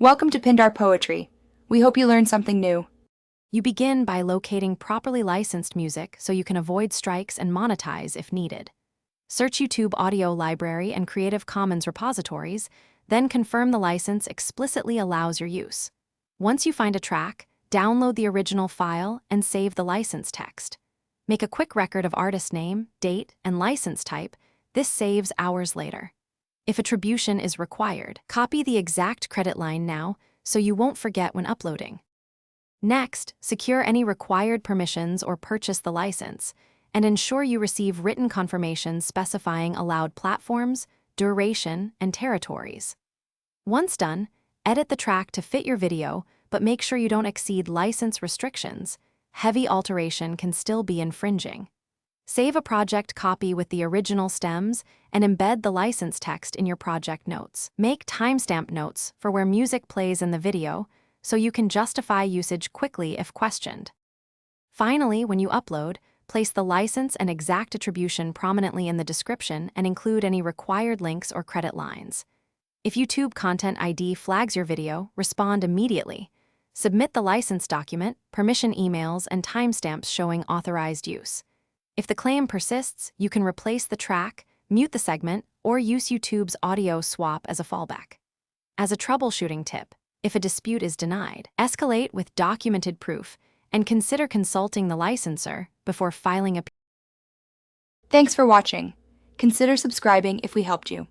Welcome to Pindar Poetry. We hope you learned something new. You begin by locating properly licensed music so you can avoid strikes and monetize if needed. Search YouTube audio library and Creative Commons repositories, then confirm the license explicitly allows your use. Once you find a track, download the original file and save the license text. Make a quick record of artist name, date, and license type. This saves hours later. If attribution is required, copy the exact credit line now so you won't forget when uploading. Next, secure any required permissions or purchase the license, and ensure you receive written confirmations specifying allowed platforms, duration, and territories. Once done, edit the track to fit your video, but make sure you don't exceed license restrictions. Heavy alteration can still be infringing. Save a project copy with the original stems and embed the license text in your project notes. Make timestamp notes for where music plays in the video so you can justify usage quickly if questioned. Finally, when you upload, place the license and exact attribution prominently in the description and include any required links or credit lines. If YouTube Content ID flags your video, respond immediately. Submit the license document, permission emails, and timestamps showing authorized use. If the claim persists, you can replace the track, mute the segment, or use YouTube's audio swap as a fallback. As a troubleshooting tip, if a dispute is denied, escalate with documented proof and consider consulting the licensor before filing a. Thanks for watching. Consider subscribing if we helped you.